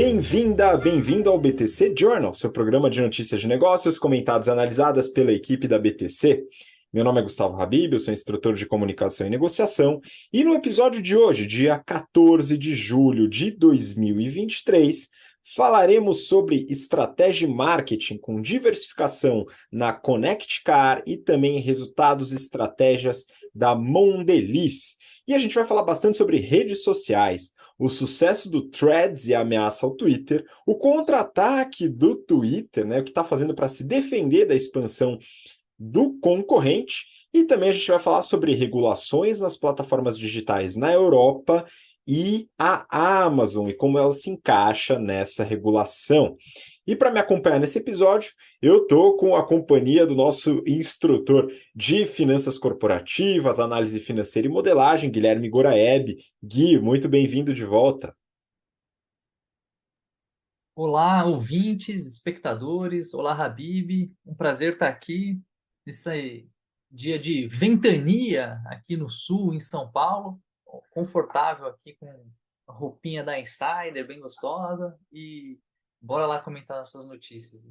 Bem-vinda, bem-vindo ao BTC Journal, seu programa de notícias de negócios comentadas e analisadas pela equipe da BTC. Meu nome é Gustavo Habib, eu sou instrutor de comunicação e negociação, e no episódio de hoje, dia 14 de julho de 2023, falaremos sobre estratégia e marketing com diversificação na Connect Car e também resultados e estratégias da Mondelez. E a gente vai falar bastante sobre redes sociais, o sucesso do Threads e a ameaça ao Twitter, o contra-ataque do Twitter, né, o que está fazendo para se defender da expansão do concorrente, e também a gente vai falar sobre regulações nas plataformas digitais na Europa e a Amazon e como ela se encaixa nessa regulação. E para me acompanhar nesse episódio, eu estou com a companhia do nosso instrutor de finanças corporativas, análise financeira e modelagem, Guilherme Goraeb. Gui, muito bem-vindo de volta. Olá, ouvintes, espectadores. Olá, Habib. Um prazer estar aqui nesse dia de ventania aqui no sul, em São Paulo. Confortável aqui com a roupinha da Insider, bem gostosa. E bora lá comentar essas notícias.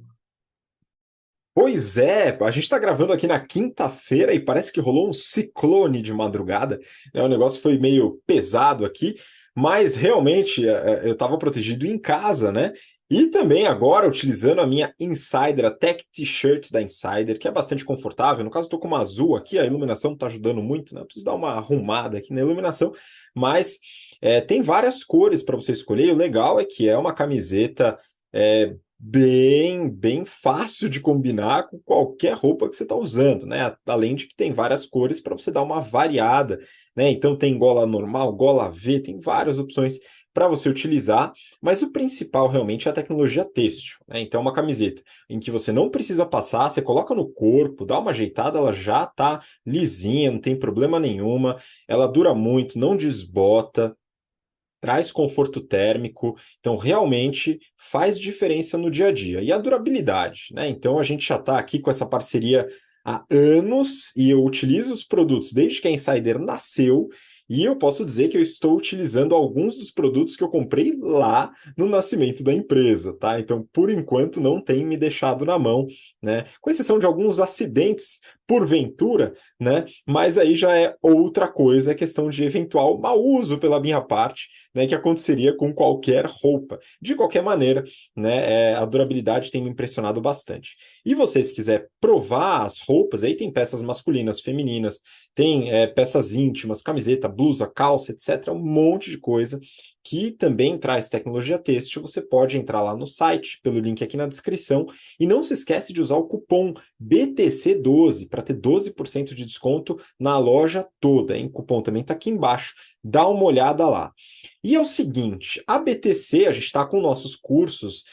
Pois é, a gente está gravando aqui na quinta-feira e parece que rolou um ciclone de madrugada, né? O negócio foi meio pesado aqui, mas realmente eu estava protegido em casa, né? E também agora utilizando a minha Insider, a Tech T-shirt da Insider, que é bastante confortável. No caso, estou com uma azul aqui, a iluminação está ajudando muito, né? Eu preciso dar uma arrumada aqui na iluminação, mas tem várias cores para você escolher. E o legal é que é uma camiseta. Bem fácil de combinar com qualquer roupa que você está usando, né? Além de que tem várias cores para você dar uma variada, né? Então tem gola normal, gola V, tem várias opções para você utilizar, mas o principal realmente é a tecnologia têxtil, né? Então é uma camiseta em que você não precisa passar, você coloca no corpo, dá uma ajeitada, ela já está lisinha, não tem problema nenhuma, ela dura muito, não desbota, traz conforto térmico, então realmente faz diferença no dia a dia. E a durabilidade, né? Então a gente já está aqui com essa parceria há anos e eu utilizo os produtos desde que a Insider nasceu. E eu posso dizer que eu estou utilizando alguns dos produtos que eu comprei lá no nascimento da empresa, tá? Então, por enquanto, não tem me deixado na mão, né? Com exceção de alguns acidentes, porventura, né? Mas aí já é outra coisa, é questão de eventual mau uso pela minha parte, né, que aconteceria com qualquer roupa. De qualquer maneira, né, a durabilidade tem me impressionado bastante. E você, se quiser provar as roupas, aí tem peças masculinas, femininas, tem peças íntimas, camiseta, blusa, calça, etc. Um monte de coisa que também traz tecnologia têxtil. Você pode entrar lá no site, pelo link aqui na descrição, e não se esquece de usar o cupom BTC12 para ter 12% de desconto na loja toda, hein? O cupom também está aqui embaixo. Dá uma olhada lá. E é o seguinte, a BTC, a gente está com nossos cursos,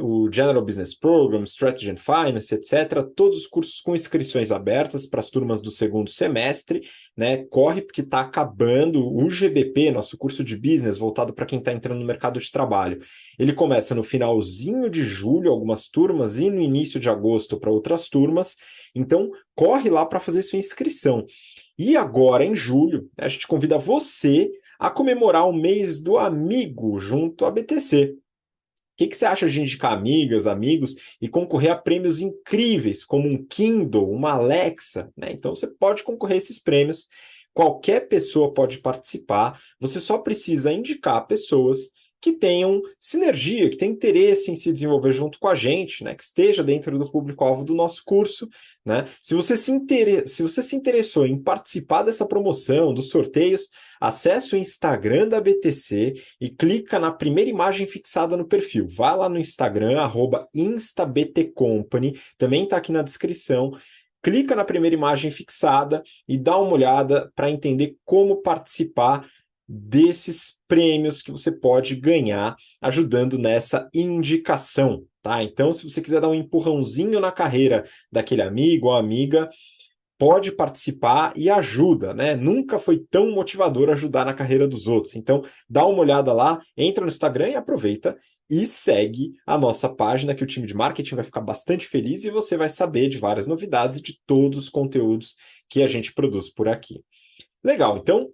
o General Business Program, Strategy and Finance, etc., todos os cursos com inscrições abertas para as turmas do segundo semestre, né? Corre porque está acabando o GBP, nosso curso de business, voltado para quem está entrando no mercado de trabalho. Ele começa no finalzinho de julho, algumas turmas, e no início de agosto para outras turmas. Então, corre lá para fazer sua inscrição. E agora, em julho, a gente convida você a comemorar o mês do amigo junto à BTC. O que você acha de indicar amigas, amigos e concorrer a prêmios incríveis, como um Kindle, uma Alexa, né? Então você pode concorrer a esses prêmios, qualquer pessoa pode participar, você só precisa indicar pessoas que tenham sinergia, que tenham interesse em se desenvolver junto com a gente, né? Que esteja dentro do público-alvo do nosso curso, né? Se você se interessou em participar dessa promoção, dos sorteios, acesse o Instagram da BTC e clica na primeira imagem fixada no perfil. Vai lá no Instagram, @instabtcompany, também está aqui na descrição. Clica na primeira imagem fixada e dá uma olhada para entender como participar desses prêmios que você pode ganhar ajudando nessa indicação, tá? Então, se você quiser dar um empurrãozinho na carreira daquele amigo ou amiga, pode participar e ajuda, né? Nunca foi tão motivador ajudar na carreira dos outros. Então, dá uma olhada lá, entra no Instagram e aproveita e segue a nossa página, que o time de marketing vai ficar bastante feliz e você vai saber de várias novidades e de todos os conteúdos que a gente produz por aqui. Legal, então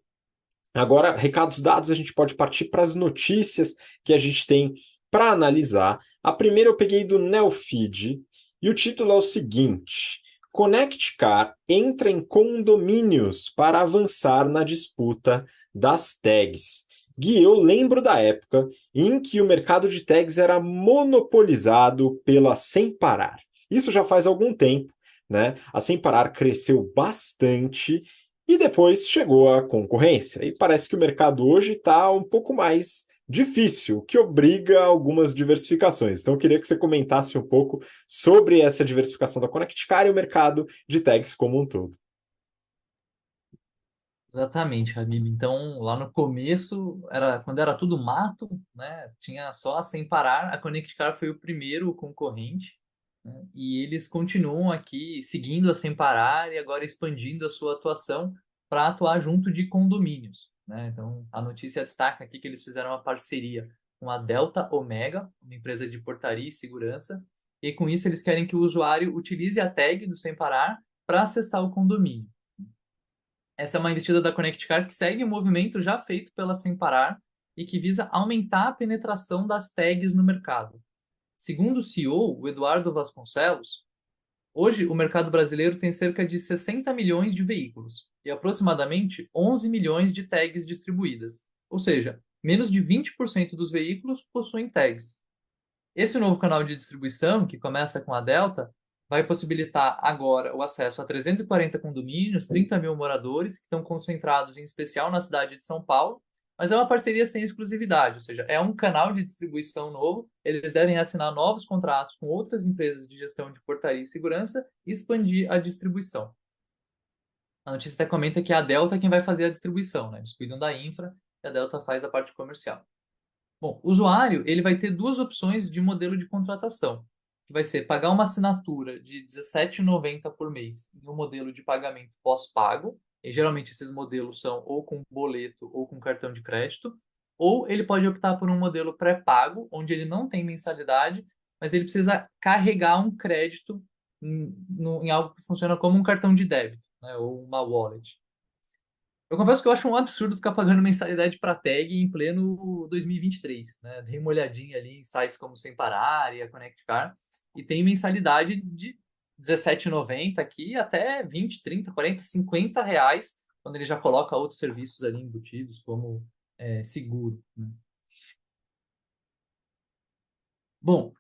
Agora, recados dados, a gente pode partir para as notícias que a gente tem para analisar. A primeira eu peguei do Neofeed e o título é o seguinte: Connect Car entra em condomínios para avançar na disputa das tags. Gui, eu lembro da época em que o mercado de tags era monopolizado pela Sem Parar. Isso já faz algum tempo, né? A Sem Parar cresceu bastante e depois chegou a concorrência. E parece que o mercado hoje está um pouco mais difícil, o que obriga a algumas diversificações. Então, eu queria que você comentasse um pouco sobre essa diversificação da Connect Car e o mercado de tags como um todo. Exatamente, Habib. Então, lá no começo, quando era tudo mato, né? Tinha só a Sem Parar. A Connect Car foi o primeiro concorrente, né, e eles continuam aqui seguindo a Sem Parar e agora expandindo a sua atuação para atuar junto de condomínios, né? Então, a notícia destaca aqui que eles fizeram uma parceria com a Delta Omega, uma empresa de portaria e segurança, e com isso eles querem que o usuário utilize a tag do Sem Parar para acessar o condomínio. Essa é uma investida da Connect Car que segue o movimento já feito pela Sem Parar e que visa aumentar a penetração das tags no mercado. Segundo o CEO, o Eduardo Vasconcelos, hoje o mercado brasileiro tem cerca de 60 milhões de veículos e aproximadamente 11 milhões de tags distribuídas, ou seja, menos de 20% dos veículos possuem tags. Esse novo canal de distribuição, que começa com a Delta, vai possibilitar agora o acesso a 340 condomínios, 30 mil moradores, que estão concentrados em especial na cidade de São Paulo, mas é uma parceria sem exclusividade, ou seja, é um canal de distribuição novo, eles devem assinar novos contratos com outras empresas de gestão de portaria e segurança e expandir a distribuição. A notícia até comenta que a Delta é quem vai fazer a distribuição, né? Eles cuidam da infra e a Delta faz a parte comercial. Bom, o usuário ele vai ter duas opções de modelo de contratação, que vai ser pagar uma assinatura de R$ 17,90 por mês em um modelo de pagamento pós-pago, e geralmente esses modelos são ou com boleto ou com cartão de crédito, ou ele pode optar por um modelo pré-pago, onde ele não tem mensalidade, mas ele precisa carregar um crédito em algo que funciona como um cartão de débito, né, ou uma wallet. Eu confesso que eu acho um absurdo ficar pagando mensalidade para tag em pleno 2023, né? Dei uma olhadinha ali em sites como Sem Parar e a Connect Car e tem mensalidade de R$ 17,90 aqui até 20, 30, 40, R$ 50 quando ele já coloca outros serviços ali embutidos, como seguro, né? Bom,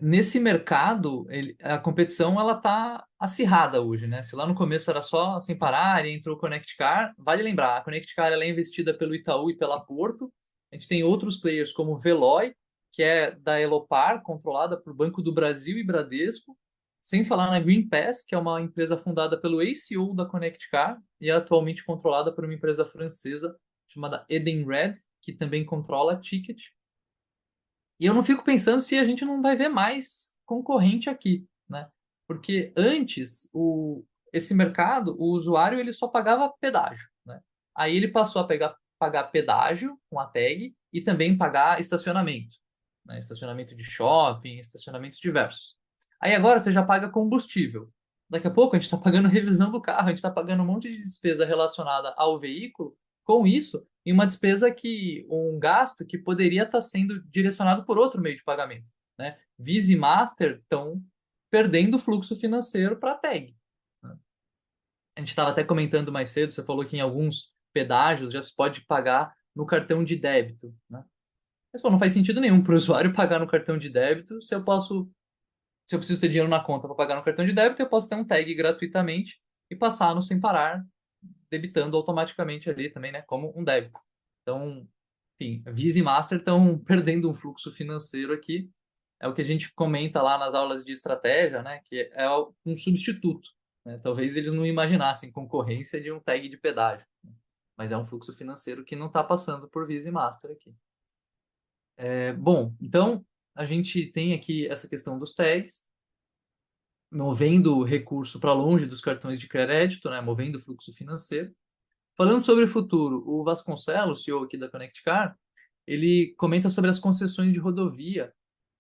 nesse mercado, a competição ela está acirrada hoje, né? Se lá no começo era só Sem Parar e entrou o Connect Car, vale lembrar, a Connect Car ela é investida pelo Itaú e pela Porto. A gente tem outros players como o Veloy, que é da Elopar, controlada por Banco do Brasil e Bradesco, sem falar na Green Pass, que é uma empresa fundada pelo ex-CEO da Connect Car e é atualmente controlada por uma empresa francesa chamada Edenred, que também controla a Ticket. E eu não fico pensando se a gente não vai ver mais concorrente aqui, né? Porque antes, esse mercado, o usuário ele só pagava pedágio, né? Aí ele passou a pagar pedágio com a tag e também pagar estacionamento, né? Estacionamento de shopping, estacionamentos diversos. Aí agora você já paga combustível. Daqui a pouco a gente está pagando revisão do carro, a gente está pagando um monte de despesa relacionada ao veículo. Com isso, em uma despesa um gasto que poderia estar sendo direcionado por outro meio de pagamento, né? Visa e Master estão perdendo fluxo financeiro para a tag, né? A gente estava até comentando mais cedo, você falou que em alguns pedágios já se pode pagar no cartão de débito, né? Mas pô, não faz sentido nenhum para o usuário pagar no cartão de débito se eu preciso ter dinheiro na conta para pagar no cartão de débito, eu posso ter um tag gratuitamente e passar no Sem Parar, debitando automaticamente ali também, né, como um débito. Então, enfim, Visa e Master estão perdendo um fluxo financeiro aqui. É o que a gente comenta lá nas aulas de estratégia, né, que é um substituto, né? Talvez eles não imaginassem concorrência de um tag de pedágio, né? Mas é um fluxo financeiro que não está passando por Visa e Master aqui. Bom, então a gente tem aqui essa questão dos tags, movendo recurso para longe dos cartões de crédito, né, movendo fluxo financeiro. Falando sobre o futuro, o Vasconcelos, CEO aqui da Connect Car, ele comenta sobre as concessões de rodovia,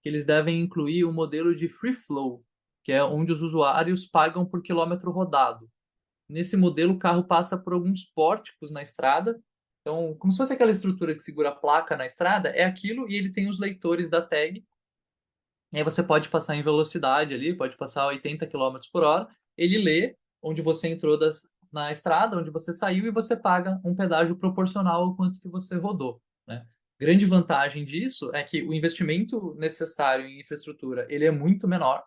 que eles devem incluir um modelo de free flow, que é onde os usuários pagam por quilômetro rodado. Nesse modelo, o carro passa por alguns pórticos na estrada, Então, como se fosse aquela estrutura que segura a placa na estrada, é aquilo e ele tem os leitores da tag. E aí você pode passar em velocidade ali, pode passar 80 quilômetros por hora. Ele lê onde você entrou na estrada, onde você saiu e você paga um pedágio proporcional ao quanto que você rodou, né? Grande vantagem disso é que o investimento necessário em infraestrutura ele é muito menor.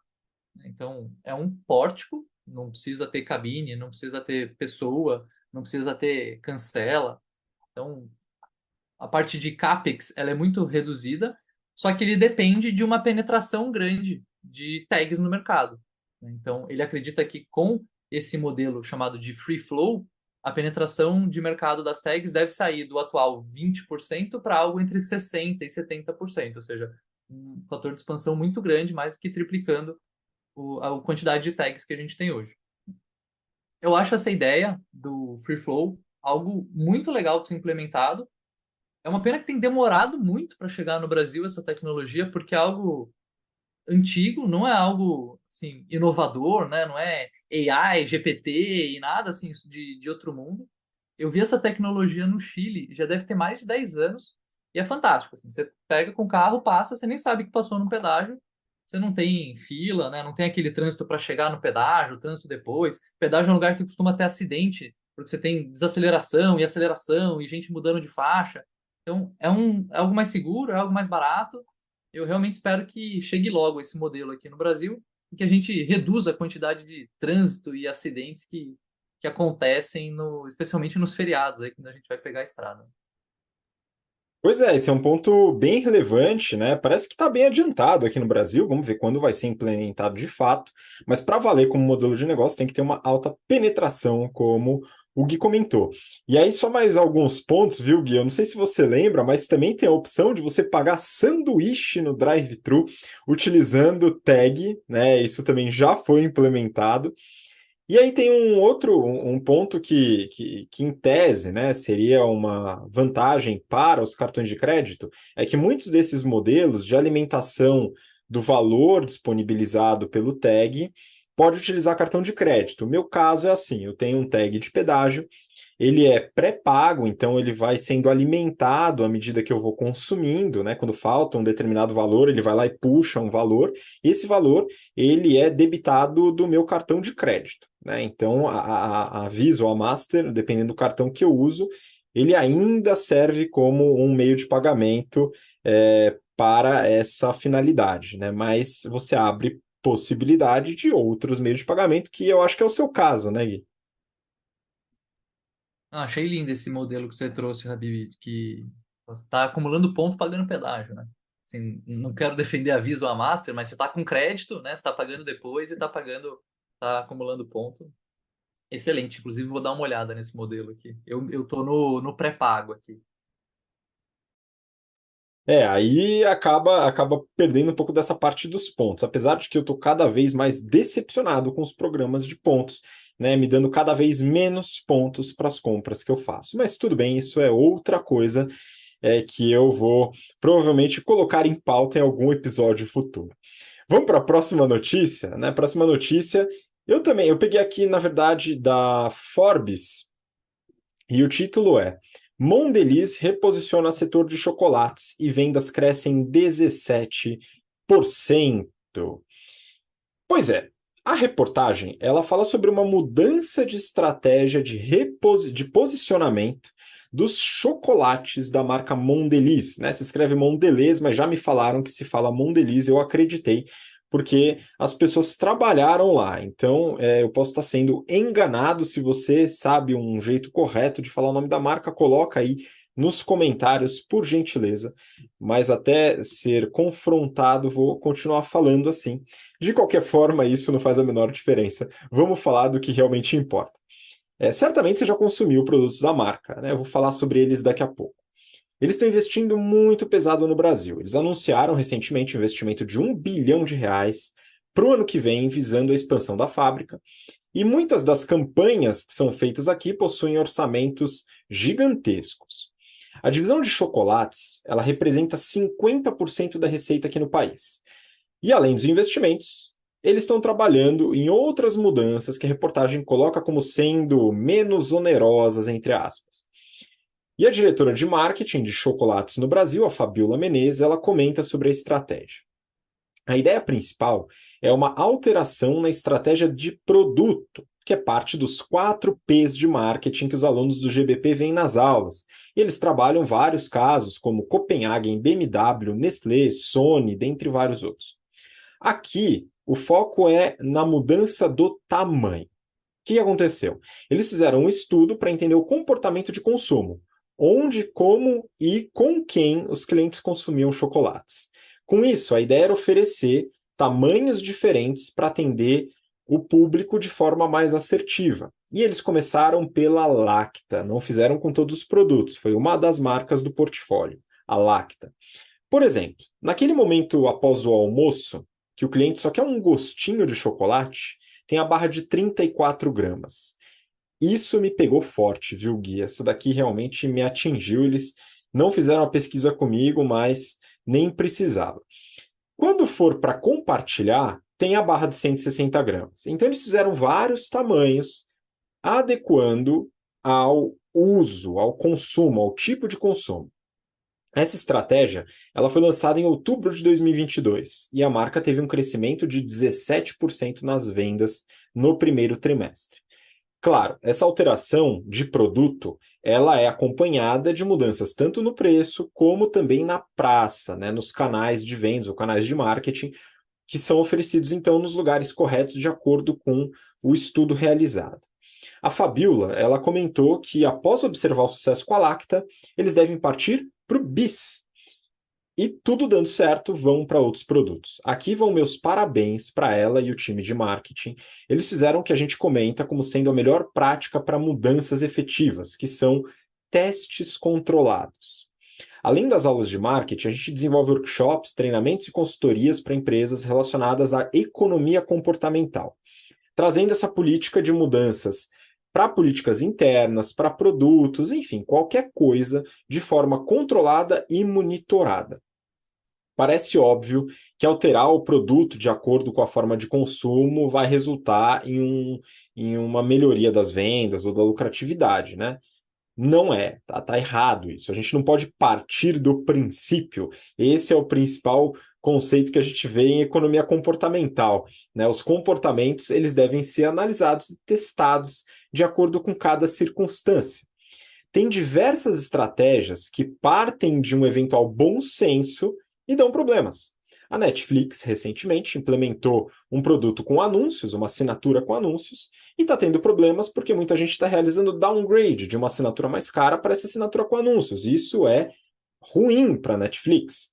Então, é um pórtico, não precisa ter cabine, não precisa ter pessoa, não precisa ter cancela. Então, a parte de CAPEX ela é muito reduzida, só que ele depende de uma penetração grande de tags no mercado. Então, ele acredita que com esse modelo chamado de free flow, a penetração de mercado das tags deve sair do atual 20% para algo entre 60% e 70%, ou seja, um fator de expansão muito grande, mais do que triplicando a quantidade de tags que a gente tem hoje. Eu acho essa ideia do Free Flow algo muito legal de ser implementado. É uma pena que tem demorado muito para chegar no Brasil essa tecnologia, porque é algo antigo, não é algo assim, inovador, né? Não é AI, GPT e nada assim de outro mundo. Eu vi essa tecnologia no Chile, já deve ter mais de 10 anos, e é fantástico. Assim, você pega com o carro, passa, você nem sabe que passou no pedágio, você não tem fila, né? Não tem aquele trânsito para chegar no pedágio, trânsito depois. Pedágio é um lugar que costuma ter acidente, porque você tem desaceleração e aceleração e gente mudando de faixa. Então, é algo mais seguro, é algo mais barato. Eu realmente espero que chegue logo esse modelo aqui no Brasil e que a gente reduza a quantidade de trânsito e acidentes que acontecem, especialmente nos feriados, aí, quando a gente vai pegar a estrada. Pois é, esse é um ponto bem relevante, né? Parece que está bem adiantado aqui no Brasil, vamos ver quando vai ser implementado de fato, mas para valer como modelo de negócio tem que ter uma alta penetração, como o Gui comentou. E aí, só mais alguns pontos, viu, Gui? Eu não sei se você lembra, mas também tem a opção de você pagar sanduíche no drive-thru utilizando tag, né? Isso também já foi implementado. E aí tem um ponto que, em tese, né, seria uma vantagem para os cartões de crédito, é que muitos desses modelos de alimentação do valor disponibilizado pelo tag pode utilizar cartão de crédito. O meu caso é assim, eu tenho um tag de pedágio, ele é pré-pago, então ele vai sendo alimentado à medida que eu vou consumindo, né? Quando falta um determinado valor, ele vai lá e puxa um valor, e esse valor ele é debitado do meu cartão de crédito, né? Então a Visa ou a Master, dependendo do cartão que eu uso, ele ainda serve como um meio de pagamento para essa finalidade, né? Mas você abre possibilidade de outros meios de pagamento, que eu acho que é o seu caso, né, Gui? Ah, achei lindo esse modelo que você trouxe, Habib, que você está acumulando ponto pagando pedágio, né? Assim, não quero defender a Visa ou a Master, mas você está com crédito, né? Você está pagando depois e está pagando, está acumulando ponto. Excelente, inclusive vou dar uma olhada nesse modelo aqui. Eu tô no pré-pago aqui. Aí acaba perdendo um pouco dessa parte dos pontos, apesar de que eu estou cada vez mais decepcionado com os programas de pontos, né, me dando cada vez menos pontos para as compras que eu faço. Mas tudo bem, isso é outra coisa que eu vou provavelmente colocar em pauta em algum episódio futuro. Vamos para a próxima notícia, né? Próxima notícia, eu peguei aqui, na verdade, da Forbes, e o título é Mondelez reposiciona setor de chocolates e vendas crescem 17%. Pois é, a reportagem ela fala sobre uma mudança de estratégia de posicionamento dos chocolates da marca Mondelez, né? Se escreve Mondelez, mas já me falaram que se fala Mondelez, eu acreditei, porque as pessoas trabalharam lá. Então, eu posso estar sendo enganado. Se você sabe um jeito correto de falar o nome da marca, coloca aí nos comentários, por gentileza. Mas até ser confrontado, vou continuar falando assim. De qualquer forma, isso não faz a menor diferença. Vamos falar do que realmente importa. Certamente você já consumiu produtos da marca, né? Eu vou falar sobre eles daqui a pouco. Eles estão investindo muito pesado no Brasil. Eles anunciaram recentemente um investimento de R$ 1 bilhão para o ano que vem, visando a expansão da fábrica. E muitas das campanhas que são feitas aqui possuem orçamentos gigantescos. A divisão de chocolates, ela representa 50% da receita aqui no país. E além dos investimentos, eles estão trabalhando em outras mudanças que a reportagem coloca como sendo menos onerosas, entre aspas. E a diretora de marketing de chocolates no Brasil, a Fabiola Menezes, ela comenta sobre a estratégia. A ideia principal é uma alteração na estratégia de produto, que é parte dos 4 P's de marketing que os alunos do GBP veem nas aulas. Eles trabalham vários casos, como Copenhagen, BMW, Nestlé, Sony, dentre vários outros. Aqui, o foco é na mudança do tamanho. O que aconteceu? Eles fizeram um estudo para entender o comportamento de consumo, onde, como e com quem os clientes consumiam chocolates. Com isso, a ideia era oferecer tamanhos diferentes para atender o público de forma mais assertiva. E eles começaram pela Lacta, não fizeram com todos os produtos, foi uma das marcas do portfólio, a Lacta. Por exemplo, naquele momento após o almoço, que o cliente só quer um gostinho de chocolate, tem a barra de 34 gramas. Isso me pegou forte, viu, Gui? Essa daqui realmente me atingiu. Eles não fizeram a pesquisa comigo, mas nem precisava. Quando for para compartilhar, tem a barra de 160 gramas. Então, eles fizeram vários tamanhos, adequando ao uso, ao consumo, ao tipo de consumo. Essa estratégia ela foi lançada em outubro de 2022 e a marca teve um crescimento de 17% nas vendas no primeiro trimestre. Claro, essa alteração de produto, ela é acompanhada de mudanças tanto no preço como também na praça, né, nos canais de vendas ou canais de marketing que são oferecidos então nos lugares corretos de acordo com o estudo realizado. A Fabiola, ela comentou que após observar o sucesso com a Lacta, eles devem partir para o BIS, e tudo dando certo, vão para outros produtos. Aqui vão meus parabéns para ela e o time de marketing. Eles fizeram o que a gente comenta como sendo a melhor prática para mudanças efetivas, que são testes controlados. Além das aulas de marketing, a gente desenvolve workshops, treinamentos e consultorias para empresas relacionadas à economia comportamental, trazendo essa política de mudanças para políticas internas, para produtos, enfim, qualquer coisa de forma controlada e monitorada. Parece óbvio que alterar o produto de acordo com a forma de consumo vai resultar em uma melhoria das vendas ou da lucratividade, né? Não é, tá errado isso. A gente não pode partir do princípio. Esse é o principal conceito que a gente vê em economia comportamental, né? Os comportamentos eles devem ser analisados e testados de acordo com cada circunstância. Tem diversas estratégias que partem de um eventual bom senso e dão problemas. A Netflix, recentemente, implementou um produto com anúncios, uma assinatura com anúncios, e está tendo problemas porque muita gente está realizando downgrade de uma assinatura mais cara para essa assinatura com anúncios. Isso é ruim para a Netflix.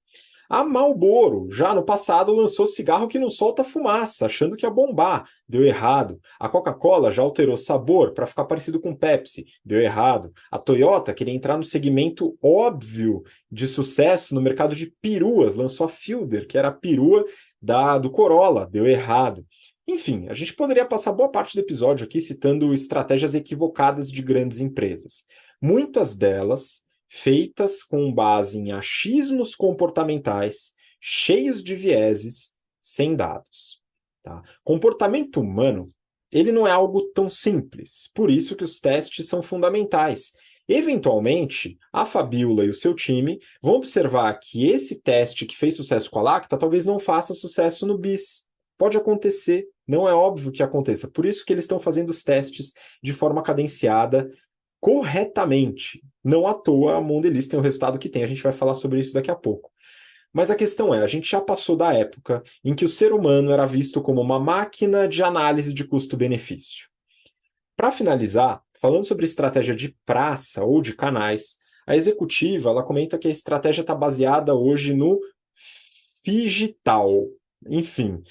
A Marlboro, já no passado, lançou cigarro que não solta fumaça, achando que ia bombar. Deu errado. A Coca-Cola já alterou sabor para ficar parecido com Pepsi. Deu errado. A Toyota queria entrar no segmento óbvio de sucesso no mercado de peruas. Lançou a Fielder, que era a perua do Corolla. Deu errado. Enfim, a gente poderia passar boa parte do episódio aqui citando estratégias equivocadas de grandes empresas. Muitas delas feitas com base em achismos comportamentais, cheios de vieses, sem dados. Tá? Comportamento humano, ele não é algo tão simples, por isso que os testes são fundamentais. Eventualmente, a Fabiola e o seu time vão observar que esse teste que fez sucesso com a Lacta talvez não faça sucesso no BIS. Pode acontecer, não é óbvio que aconteça. Por isso que eles estão fazendo os testes de forma cadenciada, corretamente. Não à toa a Mondelez tem o resultado que tem, a gente vai falar sobre isso daqui a pouco. Mas a questão é, a gente já passou da época em que o ser humano era visto como uma máquina de análise de custo-benefício. Para finalizar, falando sobre estratégia de praça ou de canais, a executiva ela comenta que a estratégia está baseada hoje no digital. Enfim,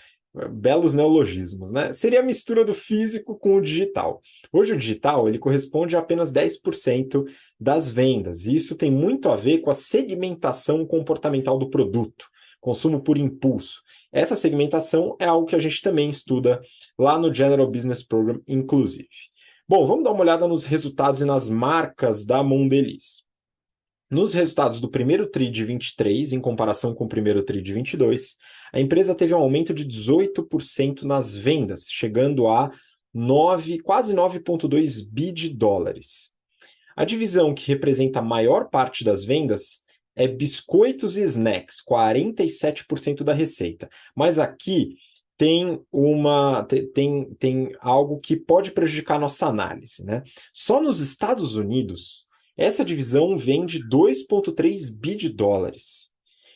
belos neologismos, né? Seria a mistura do físico com o digital. Hoje o digital ele corresponde a apenas 10% das vendas, e isso tem muito a ver com a segmentação comportamental do produto, consumo por impulso. Essa segmentação é algo que a gente também estuda lá no General Business Program, inclusive. Bom, vamos dar uma olhada nos resultados e nas marcas da Mondelez. Nos resultados do primeiro TRI de 23, em comparação com o primeiro TRI de 22, a empresa teve um aumento de 18% nas vendas, chegando a quase 9,2 bi de dólares. A divisão que representa a maior parte das vendas é biscoitos e snacks, 47% da receita. Mas aqui tem algo que pode prejudicar a nossa análise, né? Só nos Estados Unidos, essa divisão vende 2,3 bi de dólares.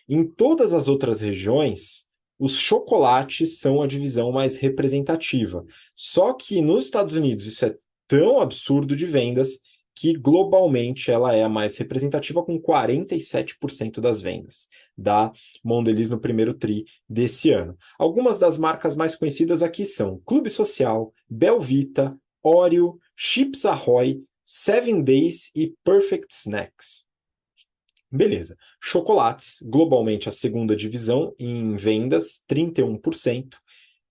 Em todas as outras regiões, os chocolates são a divisão mais representativa. Só que nos Estados Unidos isso é tão absurdo de vendas que globalmente ela é a mais representativa, com 47% das vendas da Mondelez no primeiro tri desse ano. Algumas das marcas mais conhecidas aqui são Clube Social, Belvita, Oreo, Chips Ahoy, Seven Days e Perfect Snacks. Beleza. Chocolates, globalmente a segunda divisão em vendas, 31%.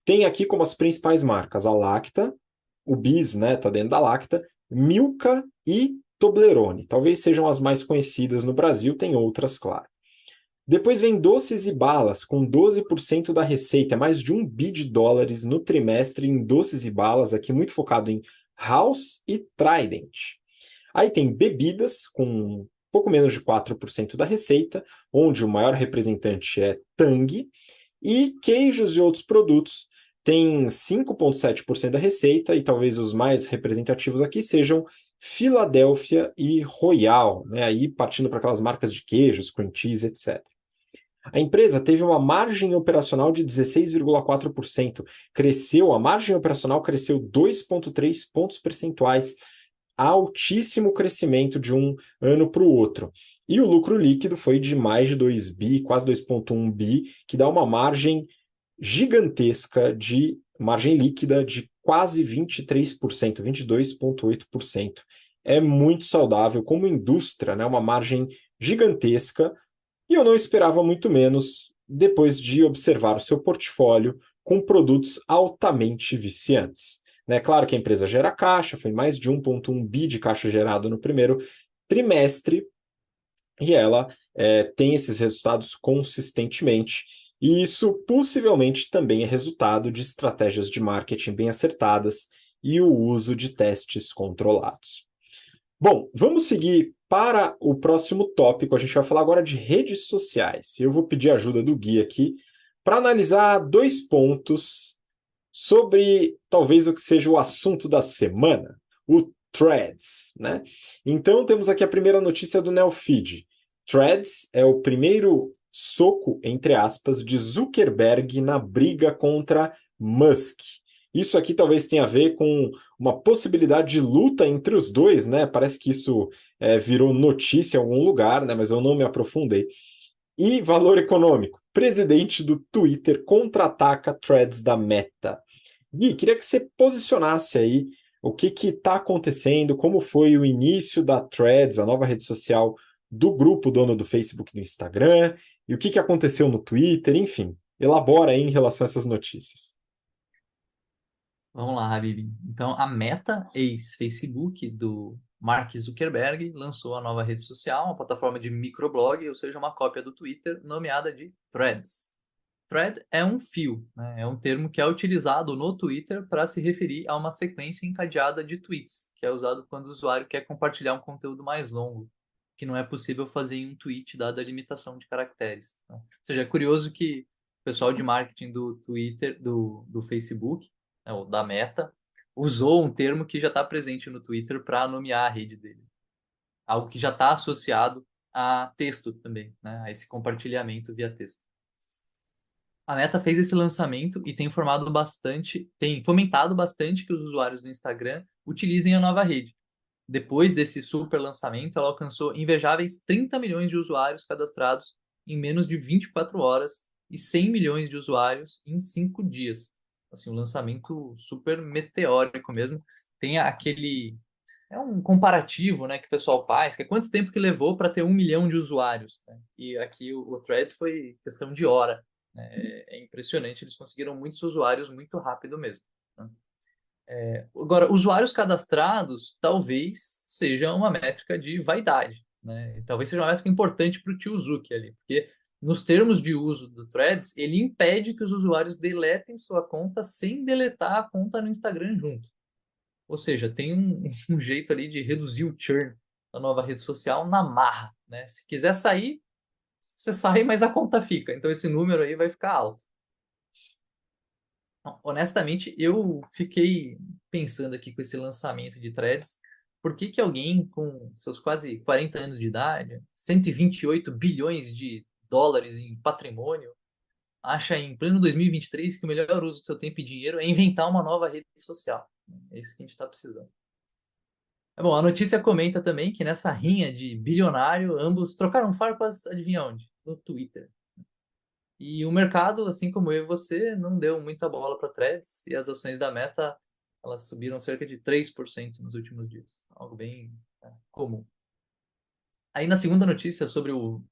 Tem aqui como as principais marcas a Lacta, o Bis, né, tá dentro da Lacta, Milka e Toblerone. Talvez sejam as mais conhecidas no Brasil, tem outras, claro. Depois vem doces e balas, com 12% da receita, mais de 1 bi de dólares no trimestre em doces e balas, aqui muito focado em House e Trident. Aí tem bebidas, com pouco menos de 4% da receita, onde o maior representante é Tang, e queijos e outros produtos têm 5,7% da receita, e talvez os mais representativos aqui sejam Filadélfia e Royal, né? Aí partindo para aquelas marcas de queijos, cream cheese, etc. A empresa teve uma margem operacional de 16,4%, a margem operacional cresceu 2,3 pontos percentuais, altíssimo crescimento de um ano para o outro. E o lucro líquido foi de mais de 2 bi, quase 2,1 bi, que dá uma margem gigantesca de margem líquida de quase 23%, 22,8%. É muito saudável como indústria, né? Uma margem gigantesca, e eu não esperava muito menos depois de observar o seu portfólio com produtos altamente viciantes. Né? Claro que a empresa gera caixa, foi mais de 1,1 bi de caixa gerado no primeiro trimestre, e ela tem esses resultados consistentemente. E isso possivelmente também é resultado de estratégias de marketing bem acertadas e o uso de testes controlados. Bom, vamos seguir para o próximo tópico. A gente vai falar agora de redes sociais. Eu vou pedir a ajuda do Gui aqui para analisar 2 pontos sobre talvez o que seja o assunto da semana, o Threads, né? Então temos aqui a primeira notícia do Neofeed. Threads é o primeiro soco, entre aspas, de Zuckerberg na briga contra Musk. Isso aqui talvez tenha a ver com uma possibilidade de luta entre os dois, né? Parece que isso virou notícia em algum lugar, né? Mas eu não me aprofundei. E valor econômico. Presidente do Twitter contra-ataca Threads da Meta. Gui, queria que você posicionasse aí o que está acontecendo, como foi o início da Threads, a nova rede social do grupo dono do Facebook e do Instagram, e o que aconteceu no Twitter, enfim. Elabora aí em relação a essas notícias. Vamos lá, Habib. Então, a Meta, ex-Facebook do Mark Zuckerberg, lançou a nova rede social, uma plataforma de microblog, ou seja, uma cópia do Twitter, nomeada de Threads. Thread é um fio, né? É um termo que é utilizado no Twitter para se referir a uma sequência encadeada de tweets, que é usado quando o usuário quer compartilhar um conteúdo mais longo, que não é possível fazer em um tweet, dada a limitação de caracteres. Ou seja, é curioso que o pessoal de marketing do Twitter, do Facebook, né, ou da Meta, usou um termo que já está presente no Twitter para nomear a rede dele. Algo que já está associado a texto também, né? A esse compartilhamento via texto. A Meta fez esse lançamento e tem fomentado bastante que os usuários do Instagram utilizem a nova rede. Depois desse super lançamento, ela alcançou invejáveis 30 milhões de usuários cadastrados em menos de 24 horas e 100 milhões de usuários em 5 dias. Assim, um lançamento super meteórico mesmo. Tem aquele... É um comparativo, né, que o pessoal faz, que é quanto tempo que levou para ter 1 milhão de usuários. Né? E aqui o Threads foi questão de hora. Né? É impressionante, eles conseguiram muitos usuários muito rápido mesmo. Né? Agora, usuários cadastrados talvez seja uma métrica de vaidade, né? Talvez seja uma métrica importante para o tio Zuck ali, porque nos termos de uso do Threads, ele impede que os usuários deletem sua conta sem deletar a conta no Instagram junto. Ou seja, tem um jeito ali de reduzir o churn da nova rede social na marra, né? Se quiser sair, você sai, mas a conta fica. Então esse número aí vai ficar alto. Honestamente, eu fiquei pensando aqui com esse lançamento de Threads, por que que alguém com seus quase 40 anos de idade, 128 bilhões de dólares em patrimônio, acha em pleno 2023 que o melhor uso do seu tempo e dinheiro é inventar uma nova rede social? É isso que a gente está precisando. Bom, a notícia comenta também que nessa rinha de bilionário, ambos trocaram farpas, adivinha onde? No Twitter. E o mercado, assim como eu e você, não deu muita bola para Threads e as ações da Meta, elas subiram cerca de 3% nos últimos dias. Algo bem comum. Aí na segunda notícia sobre o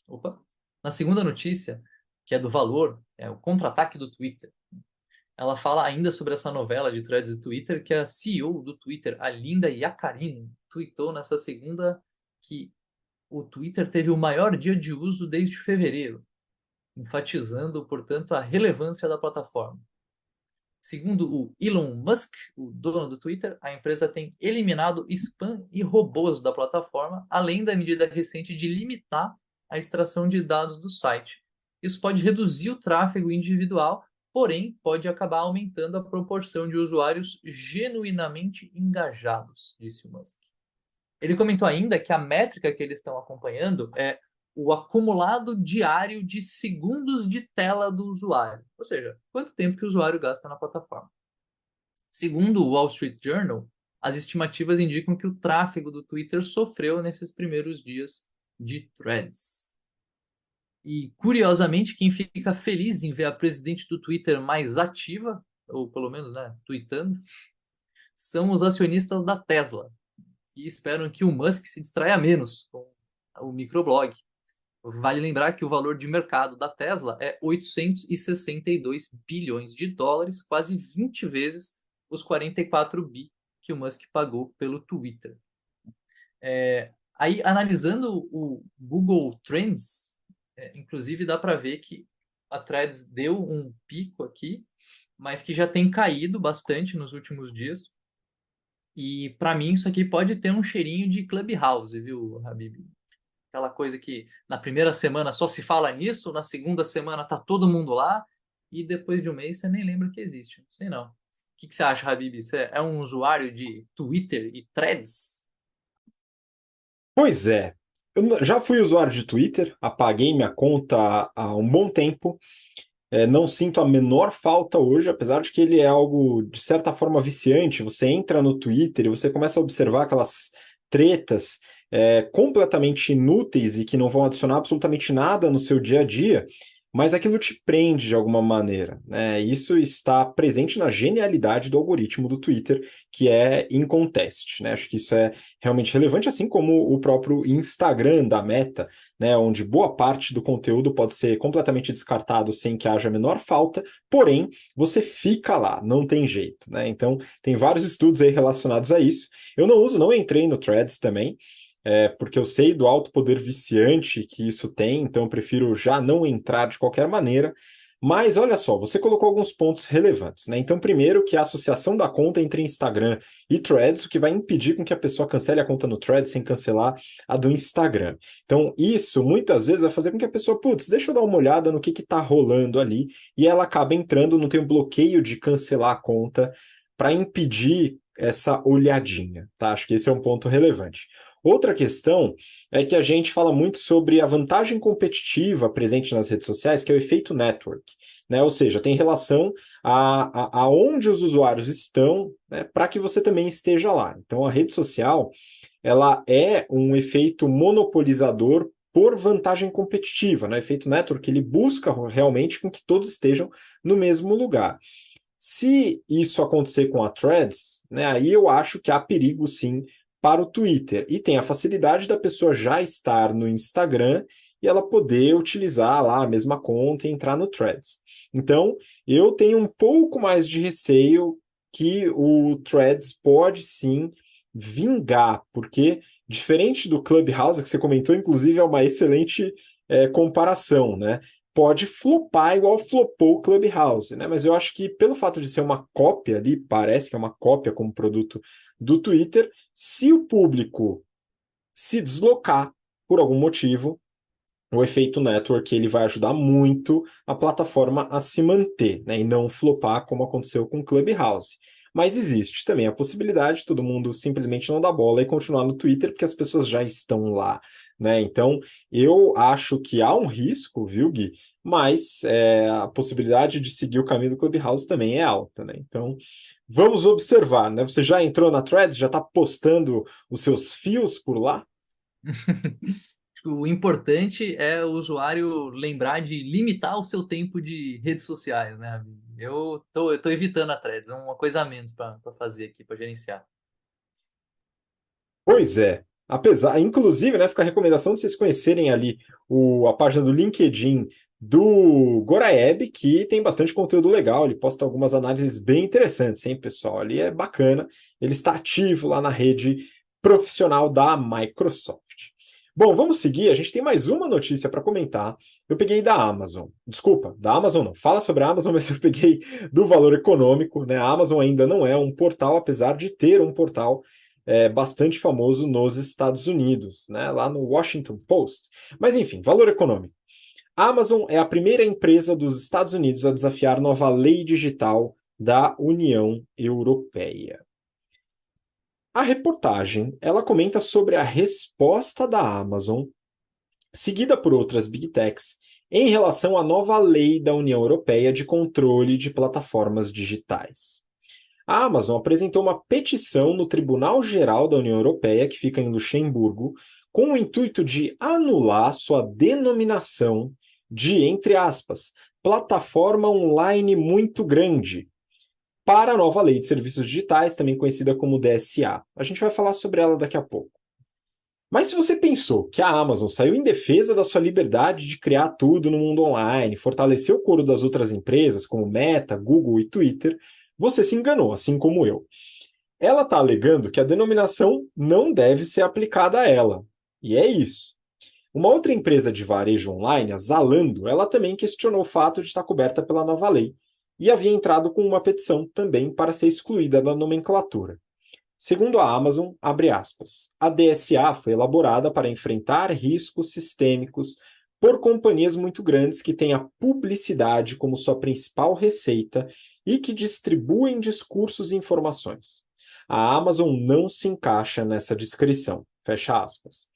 opa, na segunda notícia, que é do valor, é o contra-ataque do Twitter. Ela fala ainda sobre essa novela de Threads do Twitter, que a CEO do Twitter, a Linda Yaccarino, tweetou nessa segunda que o Twitter teve o maior dia de uso desde fevereiro, enfatizando, portanto, a relevância da plataforma. Segundo o Elon Musk, o dono do Twitter, a empresa tem eliminado spam e robôs da plataforma, além da medida recente de limitar a extração de dados do site. Isso pode reduzir o tráfego individual, porém pode acabar aumentando a proporção de usuários genuinamente engajados, disse o Musk. Ele comentou ainda que a métrica que eles estão acompanhando é o acumulado diário de segundos de tela do usuário, ou seja, quanto tempo que o usuário gasta na plataforma. Segundo o Wall Street Journal, as estimativas indicam que o tráfego do Twitter sofreu nesses primeiros dias de Threads. E, curiosamente, quem fica feliz em ver a presidente do Twitter mais ativa, ou pelo menos, né, tweetando, são os acionistas da Tesla, que esperam que o Musk se distraia menos com o microblog. Vale lembrar que o valor de mercado da Tesla é 862 bilhões de dólares, quase 20 vezes os 44 bi que o Musk pagou pelo Twitter. Aí, analisando o Google Trends, inclusive dá para ver que a Threads deu um pico aqui, mas que já tem caído bastante nos últimos dias. E para mim isso aqui pode ter um cheirinho de Clubhouse, viu, Habib? Aquela coisa que na primeira semana só se fala nisso, na segunda semana tá todo mundo lá, e depois de um mês você nem lembra que existe. Não sei não. O que que você acha, Habib? Você é um usuário de Twitter e Threads? Pois é, já fui usuário de Twitter, apaguei minha conta há um bom tempo. Não sinto a menor falta hoje, apesar de que ele é algo, de certa forma, viciante. Você entra no Twitter e você começa a observar aquelas tretas completamente inúteis e que não vão adicionar absolutamente nada no seu dia a dia, mas aquilo te prende de alguma maneira, né? Isso está presente na genialidade do algoritmo do Twitter, que é inconteste, né? Acho que isso é realmente relevante, assim como o próprio Instagram da Meta, né, onde boa parte do conteúdo pode ser completamente descartado sem que haja a menor falta, porém, você fica lá, não tem jeito, né? Então, tem vários estudos aí relacionados a isso. Eu não uso, não entrei no Threads também, porque eu sei do alto poder viciante que isso tem, então eu prefiro já não entrar de qualquer maneira. Mas olha só, você colocou alguns pontos relevantes, né? Então, primeiro, que a associação da conta entre Instagram e Threads, o que vai impedir com que a pessoa cancele a conta no Threads sem cancelar a do Instagram. Então, isso muitas vezes vai fazer com que a pessoa, putz, deixa eu dar uma olhada no que está rolando ali, e ela acaba entrando, não tem um bloqueio de cancelar a conta para impedir essa olhadinha, tá? Acho que esse é um ponto relevante. Outra questão é que a gente fala muito sobre a vantagem competitiva presente nas redes sociais, que é o efeito network, né? Ou seja, tem relação a onde os usuários estão, né, para que você também esteja lá. Então, a rede social, ela é um efeito monopolizador por vantagem competitiva, né? O efeito network, ele busca realmente com que todos estejam no mesmo lugar. Se isso acontecer com a Threads, né, aí eu acho que há perigo, sim, para o Twitter. E tem a facilidade da pessoa já estar no Instagram e ela poder utilizar lá a mesma conta e entrar no Threads. Então, eu tenho um pouco mais de receio que o Threads pode sim vingar, porque diferente do Clubhouse que você comentou, inclusive é uma excelente comparação, né? pode flopar igual flopou o Clubhouse, né? Mas eu acho que pelo fato de ser uma cópia ali, parece que é uma cópia como produto do Twitter, se o público se deslocar por algum motivo, o efeito network ele vai ajudar muito a plataforma a se manter, né, e não flopar como aconteceu com o Clubhouse. Mas existe também a possibilidade de todo mundo simplesmente não dar bola e continuar no Twitter, porque as pessoas já estão lá, né? Então, eu acho que há um risco, viu, Gui? Mas a possibilidade de seguir o caminho do Clubhouse também é alta, né? Então, vamos observar, né? Você já entrou na Threads, já está postando os seus fios por lá? O importante é o usuário lembrar de limitar o seu tempo de redes sociais, né, amigo? Eu tô evitando a Threads, é uma coisa a menos para fazer aqui, para gerenciar. Pois é. Apesar, inclusive, né, fica a recomendação de vocês conhecerem ali a página do LinkedIn do Goraeb, que tem bastante conteúdo legal. Ele posta algumas análises bem interessantes, hein, pessoal? Ali é bacana. Ele está ativo lá na rede profissional da Microsoft. Bom, vamos seguir. A gente tem mais uma notícia para comentar. Eu peguei da Amazon. Desculpa, da Amazon não. Fala sobre a Amazon, mas eu peguei do Valor Econômico, né? A Amazon ainda não é um portal, apesar de ter um portal bastante famoso nos Estados Unidos, né, lá no Washington Post. Mas enfim, valor econômico. A Amazon é a primeira empresa dos Estados Unidos a desafiar nova lei digital da União Europeia. A reportagem, ela comenta sobre a resposta da Amazon, seguida por outras Big Techs, em relação à nova lei da União Europeia de controle de plataformas digitais. A Amazon apresentou uma petição no Tribunal Geral da União Europeia, que fica em Luxemburgo, com o intuito de anular sua denominação de, entre aspas, plataforma online muito grande, para a nova Lei de Serviços Digitais, também conhecida como DSA. A gente vai falar sobre ela daqui a pouco. Mas se você pensou que a Amazon saiu em defesa da sua liberdade de criar tudo no mundo online, fortaleceu o coro das outras empresas, como Meta, Google e Twitter, você se enganou, assim como eu. Ela está alegando que a denominação não deve ser aplicada a ela. E é isso. Uma outra empresa de varejo online, a Zalando, ela também questionou o fato de estar coberta pela nova lei e havia entrado com uma petição também para ser excluída da nomenclatura. Segundo a Amazon, abre aspas, a DSA foi elaborada para enfrentar riscos sistêmicos por companhias muito grandes que têm a publicidade como sua principal receita e que distribuem discursos e informações. A Amazon não se encaixa nessa descrição, fecha aspas.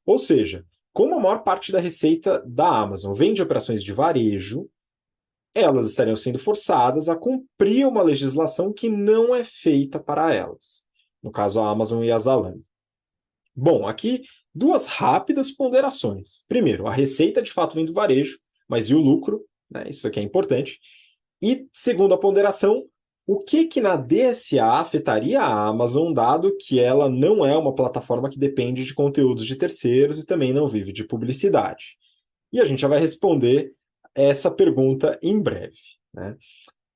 Ou seja, como a maior parte da receita da Amazon vem de operações de varejo, elas estariam sendo forçadas a cumprir uma legislação que não é feita para elas. No caso, a Amazon e a Zalando. Bom, aqui duas rápidas ponderações. Primeiro, a receita de fato vem do varejo, mas e o lucro? Né? Isso aqui é importante. E segundo a ponderação, o que na DSA afetaria a Amazon, dado que ela não é uma plataforma que depende de conteúdos de terceiros e também não vive de publicidade? E a gente já vai responder essa pergunta em breve, né?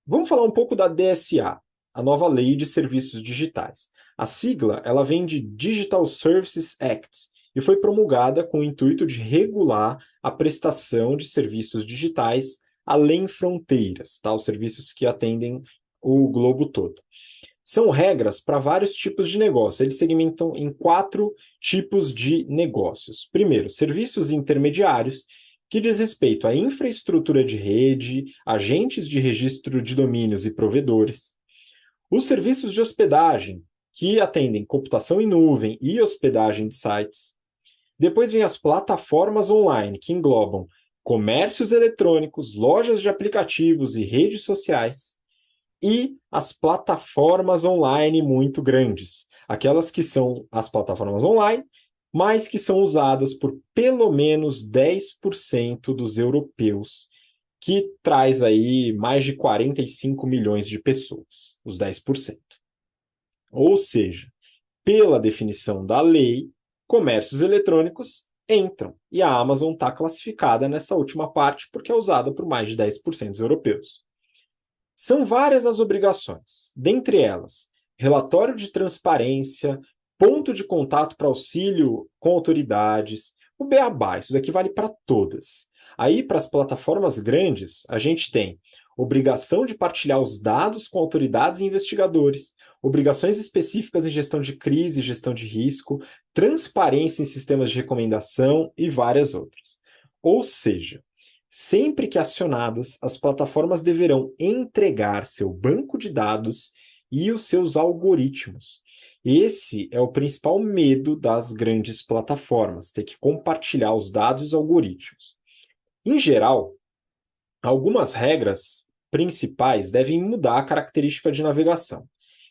Vamos falar um pouco da DSA, a nova Lei de Serviços Digitais. A sigla ela vem de Digital Services Act e foi promulgada com o intuito de regular a prestação de serviços digitais além fronteiras, tá? Os serviços que atendem o globo todo. São regras para vários tipos de negócio. Eles segmentam em 4 tipos de negócios. Primeiro, serviços intermediários, que diz respeito à infraestrutura de rede, agentes de registro de domínios e provedores. Os serviços de hospedagem, que atendem computação em nuvem e hospedagem de sites. Depois vem as plataformas online, que englobam comércios eletrônicos, lojas de aplicativos e redes sociais. E as plataformas online muito grandes, aquelas que são as plataformas online, mas que são usadas por pelo menos 10% dos europeus, que traz aí mais de 45 milhões de pessoas, os 10%. Ou seja, pela definição da lei, comércios eletrônicos entram, e a Amazon está classificada nessa última parte porque é usada por mais de 10% dos europeus. São várias as obrigações, dentre elas, relatório de transparência, ponto de contato para auxílio com autoridades, o beabá, isso daqui vale para todas. Aí, para as plataformas grandes, a gente tem obrigação de partilhar os dados com autoridades e investigadores, obrigações específicas em gestão de crise e gestão de risco, transparência em sistemas de recomendação e várias outras. Ou seja, sempre que acionadas, as plataformas deverão entregar seu banco de dados e os seus algoritmos. Esse é o principal medo das grandes plataformas, ter que compartilhar os dados e os algoritmos. Em geral, algumas regras principais devem mudar a característica de navegação.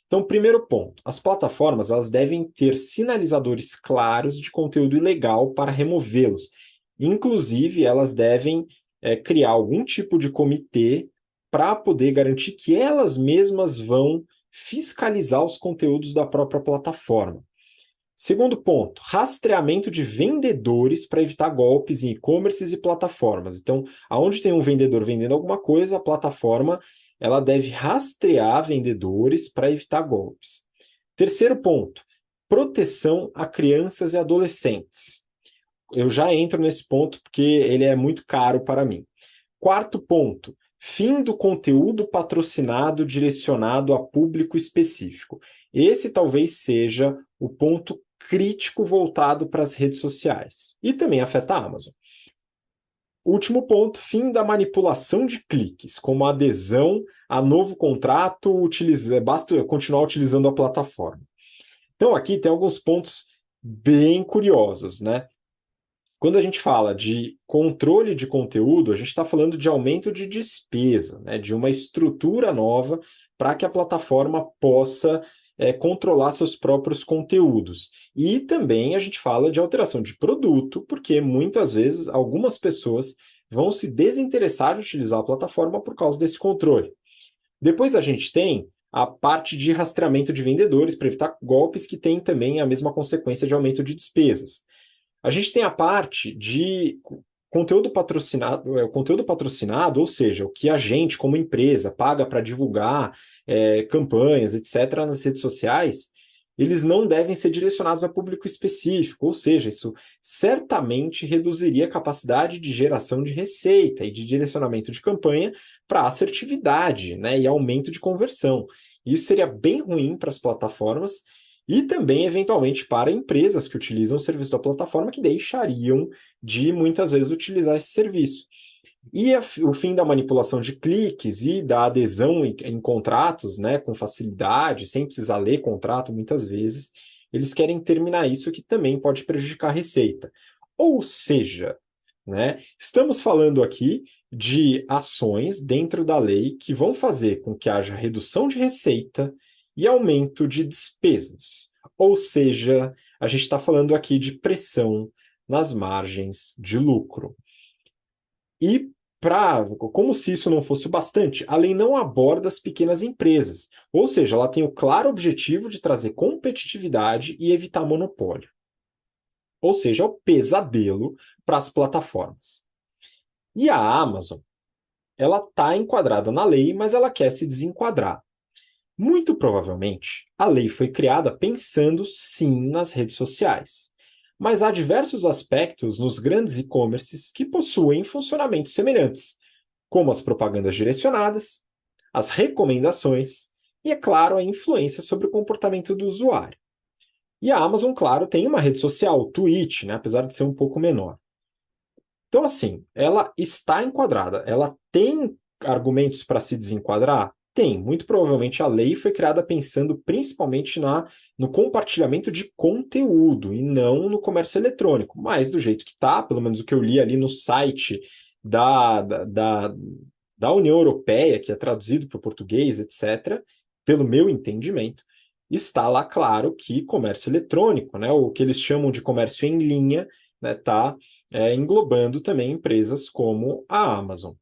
Então, primeiro ponto, as plataformas elas devem ter sinalizadores claros de conteúdo ilegal para removê-los. Inclusive, elas devem criar algum tipo de comitê para poder garantir que elas mesmas vão fiscalizar os conteúdos da própria plataforma. Segundo ponto, rastreamento de vendedores para evitar golpes em e-commerces e plataformas. Então, aonde tem um vendedor vendendo alguma coisa, a plataforma ela deve rastrear vendedores para evitar golpes. Terceiro ponto, proteção a crianças e adolescentes. Eu já entro nesse ponto porque ele é muito caro para mim. Quarto ponto, fim do conteúdo patrocinado direcionado a público específico. Esse talvez seja o ponto crítico voltado para as redes sociais. E também afeta a Amazon. Último ponto, fim da manipulação de cliques, como a adesão a novo contrato, basta continuar utilizando a plataforma. Então aqui tem alguns pontos bem curiosos, né? Quando a gente fala de controle de conteúdo, a gente está falando de aumento de despesa, né? De uma estrutura nova para que a plataforma possa controlar seus próprios conteúdos. E também a gente fala de alteração de produto, porque muitas vezes algumas pessoas vão se desinteressar de utilizar a plataforma por causa desse controle. Depois a gente tem a parte de rastreamento de vendedores para evitar golpes, que tem também a mesma consequência de aumento de despesas. A gente tem a parte de conteúdo patrocinado, ou seja, o que a gente, como empresa, paga para divulgar campanhas, etc., nas redes sociais, eles não devem ser direcionados a público específico, ou seja, isso certamente reduziria a capacidade de geração de receita e de direcionamento de campanha para assertividade, né, e aumento de conversão. Isso seria bem ruim para as plataformas e também, eventualmente, para empresas que utilizam o serviço da plataforma, que deixariam de, muitas vezes, utilizar esse serviço. E o fim da manipulação de cliques e da adesão em contratos, né, com facilidade, sem precisar ler contrato, muitas vezes, eles querem terminar isso, que também pode prejudicar a receita. Ou seja, né, estamos falando aqui de ações dentro da lei que vão fazer com que haja redução de receita e aumento de despesas. Ou seja, a gente está falando aqui de pressão nas margens de lucro. E, como se isso não fosse o bastante, a lei não aborda as pequenas empresas. Ou seja, ela tem o claro objetivo de trazer competitividade e evitar monopólio. Ou seja, é o pesadelo para as plataformas. E a Amazon, ela está enquadrada na lei, mas ela quer se desenquadrar. Muito provavelmente, a lei foi criada pensando sim nas redes sociais. Mas há diversos aspectos nos grandes e-commerces que possuem funcionamentos semelhantes, como as propagandas direcionadas, as recomendações e, é claro, a influência sobre o comportamento do usuário. E a Amazon, claro, tem uma rede social, o Twitch, né, apesar de ser um pouco menor. Então, assim, ela está enquadrada, ela tem argumentos para se desenquadrar? Tem. Muito provavelmente a lei foi criada pensando principalmente no compartilhamento de conteúdo e não no comércio eletrônico. Mas do jeito que está, pelo menos o que eu li ali no site da União Europeia, que é traduzido para o português, etc., pelo meu entendimento, está lá claro que comércio eletrônico, né, o que eles chamam de comércio em linha, está englobando também empresas como a Amazon.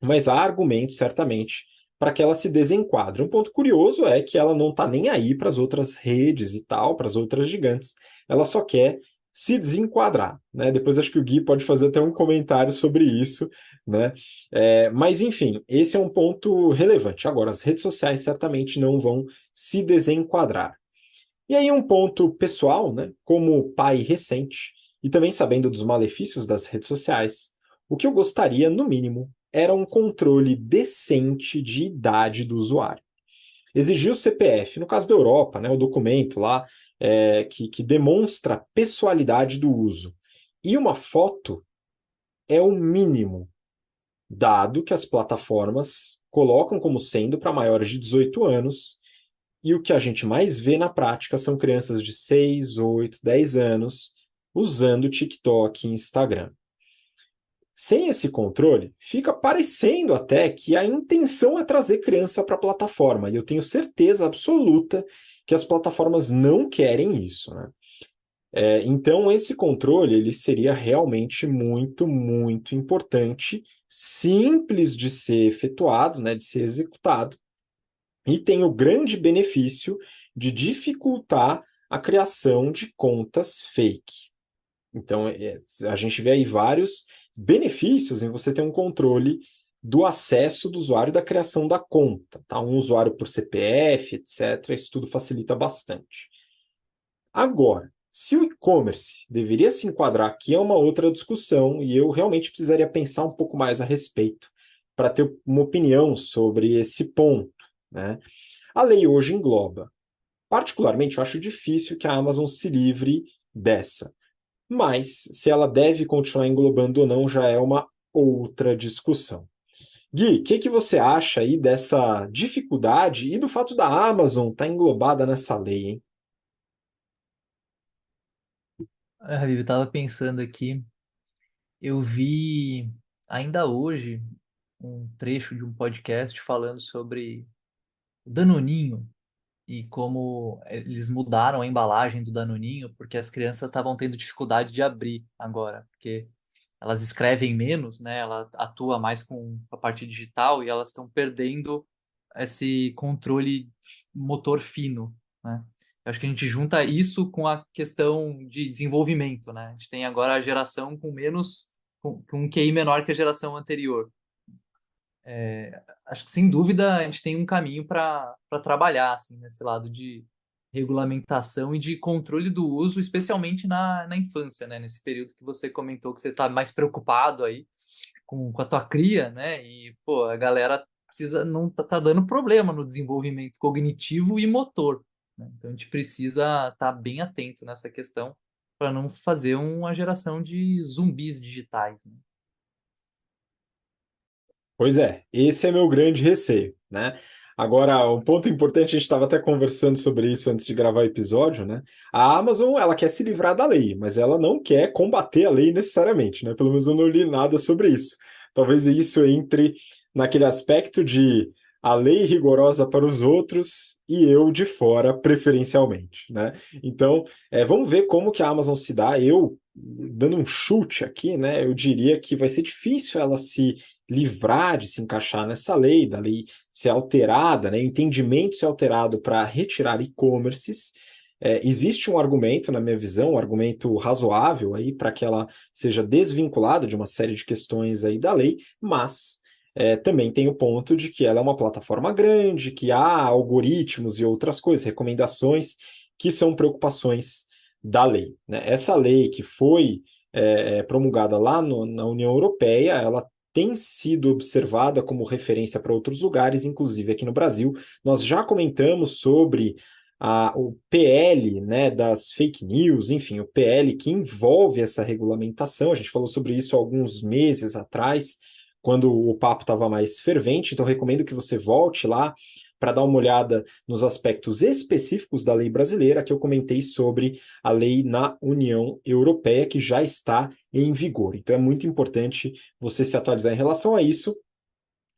Mas há argumentos, certamente, para que ela se desenquadre. Um ponto curioso é que ela não está nem aí para as outras redes e tal, para as outras gigantes. Ela só quer se desenquadrar, né? Depois acho que o Gui pode fazer até um comentário sobre isso, né? Mas, enfim, esse é um ponto relevante. Agora, as redes sociais certamente não vão se desenquadrar. E aí um ponto pessoal, né? Como pai recente, e também sabendo dos malefícios das redes sociais, O que eu gostaria, no mínimo, era um controle decente de idade do usuário. Exigir o CPF, no caso da Europa, né, o documento lá que demonstra a pessoalidade do uso. E uma foto é o mínimo, dado que as plataformas colocam como sendo para maiores de 18 anos, e o que a gente mais vê na prática são crianças de 6, 8, 10 anos usando TikTok e Instagram. Sem esse controle, fica parecendo até que a intenção é trazer criança para a plataforma, e eu tenho certeza absoluta que as plataformas não querem isso, né? Então, esse controle ele seria realmente muito, muito importante, simples de ser efetuado, né, de ser executado, e tem o grande benefício de dificultar a criação de contas fake. Então, a gente vê aí vários benefícios em você ter um controle do acesso do usuário e da criação da conta, tá? Um usuário por CPF, etc. Isso tudo facilita bastante. Agora, se o e-commerce deveria se enquadrar aqui é uma outra discussão e eu realmente precisaria pensar um pouco mais a respeito para ter uma opinião sobre esse ponto, né? A lei hoje engloba. Particularmente, eu acho difícil que a Amazon se livre dessa. Mas se ela deve continuar englobando ou não já é uma outra discussão. Gui, o que você acha aí dessa dificuldade e do fato da Amazon estar englobada nessa lei, hein? Habib, eu tava pensando aqui, eu vi ainda hoje um trecho de um podcast falando sobre o Danoninho e como eles mudaram a embalagem do Danoninho porque as crianças estavam tendo dificuldade de abrir agora, porque elas escrevem menos, né? Ela atua mais com a parte digital e elas estão perdendo esse controle motor fino, né? Eu acho que a gente junta isso com a questão de desenvolvimento, né? A gente tem agora a geração com menos, com um QI menor que a geração anterior. Acho que sem dúvida a gente tem um caminho para trabalhar assim, nesse lado de regulamentação e de controle do uso, especialmente na infância, né? Nesse período que você comentou que você está mais preocupado aí com a tua cria, né? E, pô, a galera precisa, não tá dando problema no desenvolvimento cognitivo e motor, né? Então a gente precisa estar bem atento nessa questão para não fazer uma geração de zumbis digitais, né? Pois é, esse é meu grande receio, né? Agora, um ponto importante, a gente estava até conversando sobre isso antes de gravar o episódio, né? A Amazon, ela quer se livrar da lei, mas ela não quer combater a lei necessariamente, né? Pelo menos eu não li nada sobre isso. Talvez isso entre naquele aspecto de a lei rigorosa para os outros e eu de fora, preferencialmente, né? Então, vamos ver como que a Amazon se dá. Eu, dando um chute aqui, né? Eu diria que vai ser difícil ela se livrar de se encaixar nessa lei, da lei ser alterada, né, o entendimento ser alterado para retirar e-commerces. Existe um argumento, na minha visão, um argumento razoável aí para que ela seja desvinculada de uma série de questões aí da lei, mas também tem o ponto de que ela é uma plataforma grande, que há algoritmos e outras coisas, recomendações, que são preocupações da lei, né? Essa lei que foi promulgada lá na União Europeia, ela tem sido observada como referência para outros lugares, inclusive aqui no Brasil. Nós já comentamos sobre o PL, né, das fake news, enfim, o PL que envolve essa regulamentação. A gente falou sobre isso há alguns meses atrás, quando o papo estava mais fervente, então recomendo que você volte lá para dar uma olhada nos aspectos específicos da lei brasileira que eu comentei sobre a lei na União Europeia, que já está em vigor. Então é muito importante você se atualizar em relação a isso.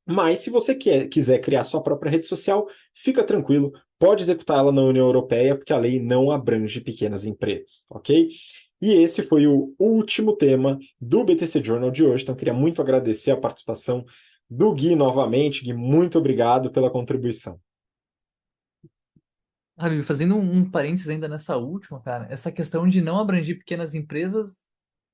Mas se você quiser criar sua própria rede social, fica tranquilo, pode executar ela na União Europeia, porque a lei não abrange pequenas empresas, ok? E esse foi o último tema do BTC Journal de hoje. Então, queria muito agradecer a participação do Gui novamente. Gui, muito obrigado pela contribuição. Habib, fazendo um parênteses ainda nessa última, cara, essa questão de não abranger pequenas empresas,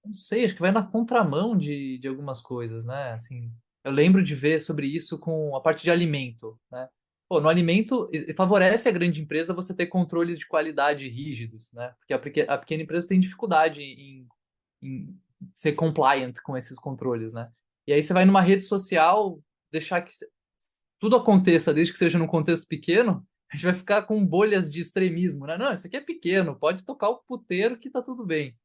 não sei, acho que vai na contramão de algumas coisas, né? Assim, eu lembro de ver sobre isso com a parte de alimento, né? Pô, no alimento, favorece a grande empresa você ter controles de qualidade rígidos, né? Porque a pequena empresa tem dificuldade em ser compliant com esses controles, né? E aí você vai numa rede social, deixar que tudo aconteça, desde que seja num contexto pequeno, a gente vai ficar com bolhas de extremismo, né? Não, isso aqui é pequeno, pode tocar o puteiro que tá tudo bem.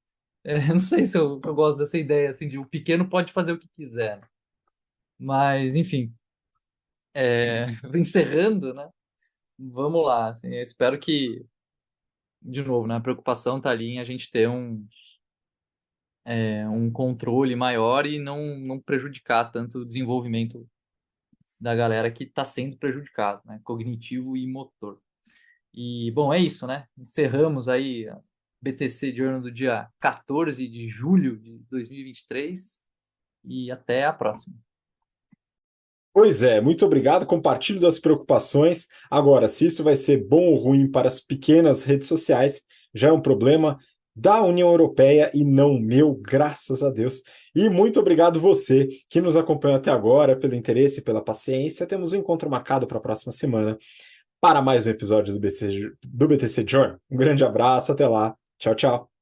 Não sei se eu gosto dessa ideia, assim, de o pequeno pode fazer o que quiser. Mas, enfim, encerrando, né? Vamos lá. Assim, eu espero que, de novo, né, a preocupação tá ali em a gente ter um controle maior e não prejudicar tanto o desenvolvimento da galera que está sendo prejudicado, né? Cognitivo e motor. E, bom, é isso, né? Encerramos aí a BTC Journal do dia 14 de julho de 2023 e até a próxima. Pois é, muito obrigado. Compartilho das preocupações. Agora, se isso vai ser bom ou ruim para as pequenas redes sociais, já é um problema da União Europeia e não meu, graças a Deus. E muito obrigado você que nos acompanhou até agora, pelo interesse e pela paciência. Temos um encontro marcado para a próxima semana para mais um episódio do BTC Journal. Um grande abraço, até lá. Tchau, tchau.